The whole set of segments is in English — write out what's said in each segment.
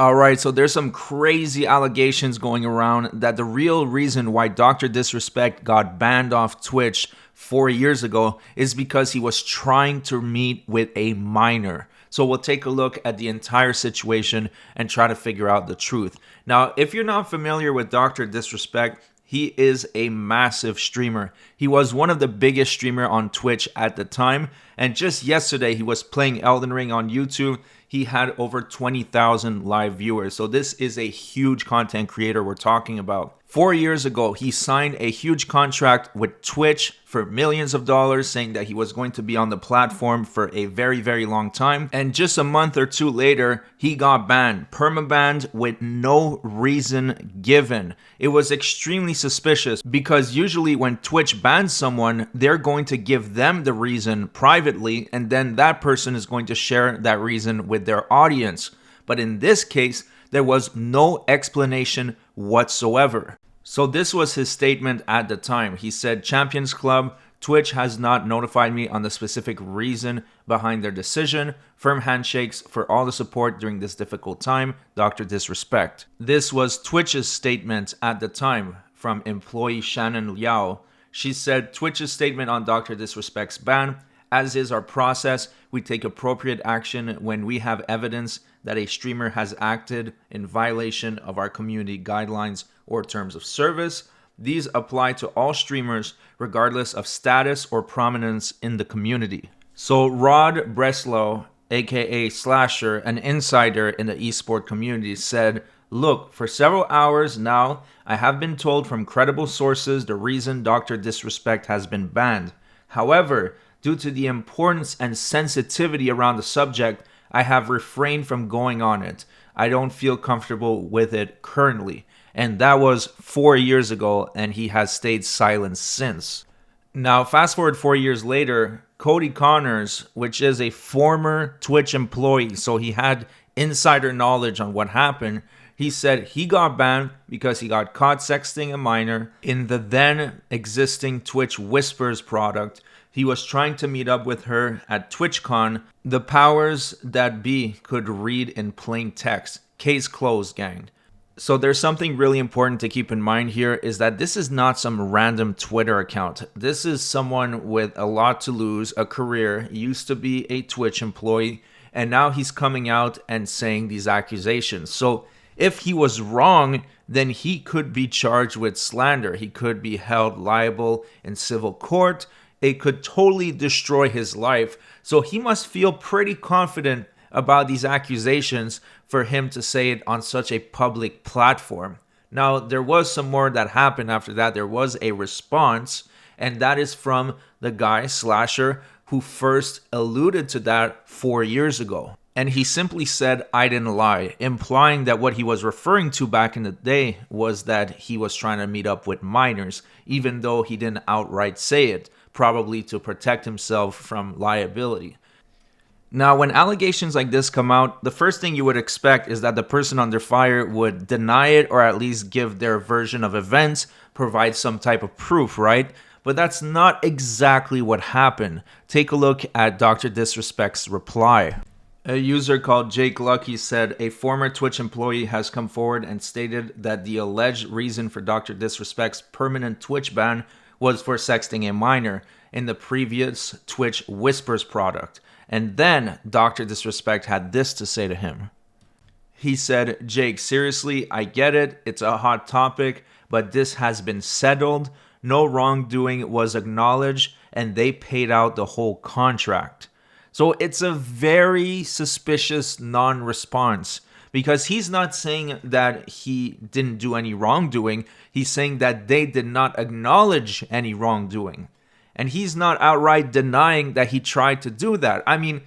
All right, so there's some crazy allegations going around that the real reason why Dr. Disrespect got banned off Twitch 4 years ago is because he was trying to meet with a minor. So we'll take a look at the entire situation and try to figure out the truth. Now, if you're not familiar with Dr. Disrespect, he is a massive streamer. He was one of the biggest streamer on Twitch at the time. And just yesterday, he was playing Elden Ring on YouTube. He had over 20,000 live viewers. So this is a huge content creator we're talking about. 4 years ago, he signed a huge contract with Twitch for millions of dollars, saying that he was going to be on the platform for a very, very long time. And just a month or two later, he got banned, permabanned with no reason given. It was extremely suspicious because usually when Twitch bans someone, they're going to give them the reason privately, and then that person is going to share that reason with their audience. But in this case, there was no explanation whatsoever. So this was his statement at the time. He said, "Champions Club, Twitch has not notified me on the specific reason behind their decision. Firm handshakes for all the support during this difficult time. Dr. Disrespect." This was Twitch's statement at the time from employee Shannon Liao. She said, "Twitch's statement on Dr. Disrespect's ban. As is our process, we take appropriate action when we have evidence that a streamer has acted in violation of our community guidelines or terms of service. These apply to all streamers regardless of status or prominence in the community." So Rod Breslow, aka Slasher, an insider in the esport community, said, "Look, for several hours now, I have been told from credible sources the reason Dr. Disrespect has been banned. However, due to the importance and sensitivity around the subject, I have refrained from going on it. I don't feel comfortable with it currently." And that was 4 years ago, and he has stayed silent since. Now, fast forward 4 years later, Cody Connors, which is a former Twitch employee, so he had insider knowledge on what happened, he said he got banned because he got caught sexting a minor in the then existing Twitch Whispers product. He was trying to meet up with her at TwitchCon. The powers that be could read in plain text. Case closed, gang. So there's something really important to keep in mind here is that this is not some random Twitter account. This is someone with a lot to lose, a career, used to be a Twitch employee, and now he's coming out and saying these accusations. So if he was wrong, then he could be charged with slander. He could be held liable in civil court. It could totally destroy his life. So he must feel pretty confident about these accusations for him to say it on such a public platform. Now, there was some more that happened after that. There was a response, and that is from the guy, Slasher, who first alluded to that 4 years ago. And he simply said, "I didn't lie," implying that what he was referring to back in the day was that he was trying to meet up with minors, even though he didn't outright say it, probably to protect himself from liability. Now, when allegations like this come out, the first thing you would expect is that the person under fire would deny it or at least give their version of events, provide some type of proof, right? But that's not exactly what happened. Take a look at Dr. Disrespect's reply. A user called Jake Lucky said, "A former Twitch employee has come forward and stated that the alleged reason for Dr. Disrespect's permanent Twitch ban was for sexting a minor in the previous Twitch Whispers product." And then Dr. Disrespect had this to say to him. He said, "Jake, seriously, I get it. It's a hot topic, but this has been settled. No wrongdoing was acknowledged, and they paid out the whole contract." So it's a very suspicious non-response because he's not saying that he didn't do any wrongdoing. He's saying that they did not acknowledge any wrongdoing. And he's not outright denying that he tried to do that. I mean,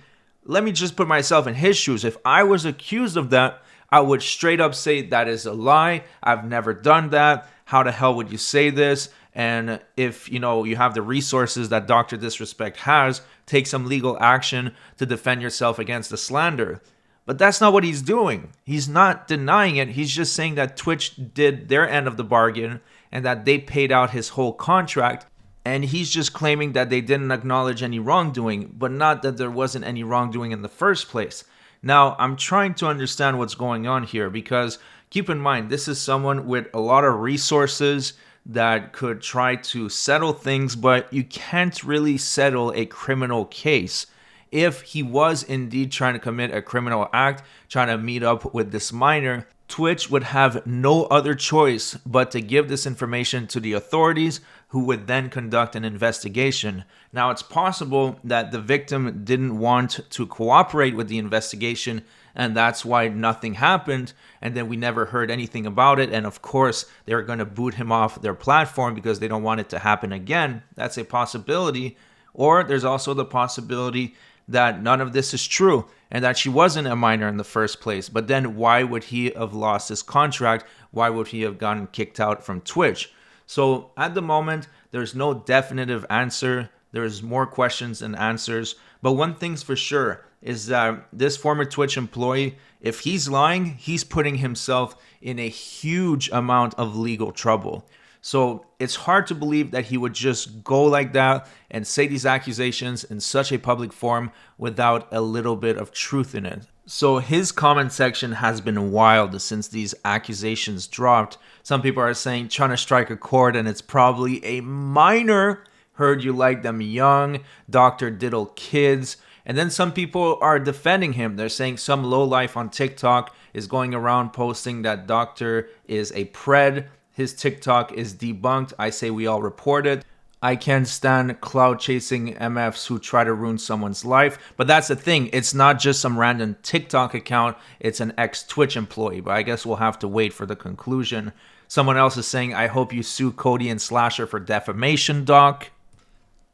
let me just put myself in his shoes. If I was accused of that, I would straight up say that is a lie. I've never done that. How the hell would you say this? And if, you have the resources that Dr. Disrespect has, take some legal action to defend yourself against the slander. But that's not what he's doing. He's not denying it. He's just saying that Twitch did their end of the bargain and that they paid out his whole contract. And he's just claiming that they didn't acknowledge any wrongdoing, but not that there wasn't any wrongdoing in the first place. Now, I'm trying to understand what's going on here because keep in mind, this is someone with a lot of resources that could try to settle things, but you can't really settle a criminal case. If he was indeed trying to commit a criminal act, trying to meet up with this minor, Twitch would have no other choice but to give this information to the authorities, who would then conduct an investigation. Now, it's possible that the victim didn't want to cooperate with the investigation, and that's why nothing happened, and then we never heard anything about it. And of course, they're going to boot him off their platform because they don't want it to happen again. That's a possibility. Or there's also the possibility that none of this is true and that she wasn't a minor in the first place. But then why would he have lost his contract? Why would he have gotten kicked out from Twitch? So at the moment, there's no definitive answer. There's more questions than answers. But one thing's for sure is that this former Twitch employee, if he's lying, he's putting himself in a huge amount of legal trouble. So it's hard to believe that he would just go like that and say these accusations in such a public forum without a little bit of truth in it. So his comment section has been wild since these accusations dropped. Some people are saying trying to strike a chord and it's probably a minor. Heard you like them young, Dr. Diddle kids. And then some people are defending him. They're saying some lowlife on TikTok is going around posting that Doctor is a pred. His TikTok is debunked. I say we all report it. I can't stand cloud chasing MFs who try to ruin someone's life. But that's the thing. It's not just some random TikTok account. It's an ex-Twitch employee. But I guess we'll have to wait for the conclusion. Someone else is saying, I hope you sue Cody and Slasher for defamation, Doc.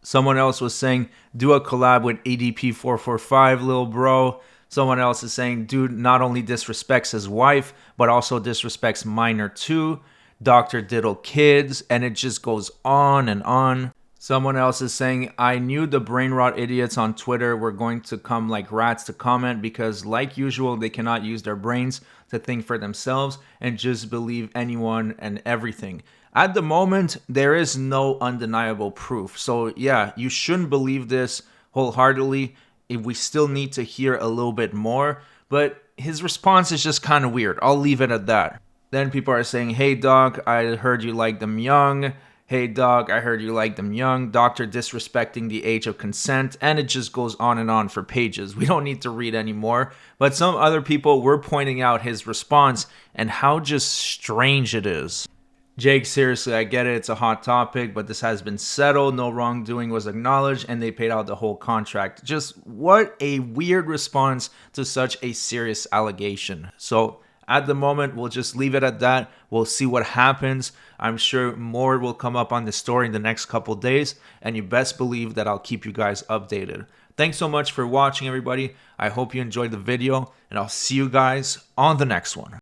Someone else was saying, do a collab with ADP445, lil bro. Someone else is saying, dude not only disrespects his wife, but also disrespects minor too. Dr. Diddle kids, and it just goes on and on. Someone else is saying, I knew the brain rot idiots on Twitter were going to come like rats to comment because like usual, they cannot use their brains to think for themselves and just believe anyone and everything. At the moment, there is no undeniable proof. So yeah, you shouldn't believe this wholeheartedly. We still need to hear a little bit more, but his response is just kind of weird. I'll leave it at that. Then people are saying, hey, Doc, I heard you like them young. Hey, Doc, I heard you like them young. Doctor disrespecting the age of consent. And it just goes on and on for pages. We don't need to read anymore. But some other people were pointing out his response and how just strange it is. Jake, seriously, I get it. It's a hot topic, but this has been settled. No wrongdoing was acknowledged, and they paid out the whole contract. Just what a weird response to such a serious allegation. So at the moment, we'll just leave it at that. We'll see what happens. I'm sure more will come up on this story in the next couple days, and you best believe that I'll keep you guys updated. Thanks so much for watching, everybody. I hope you enjoyed the video, and I'll see you guys on the next one.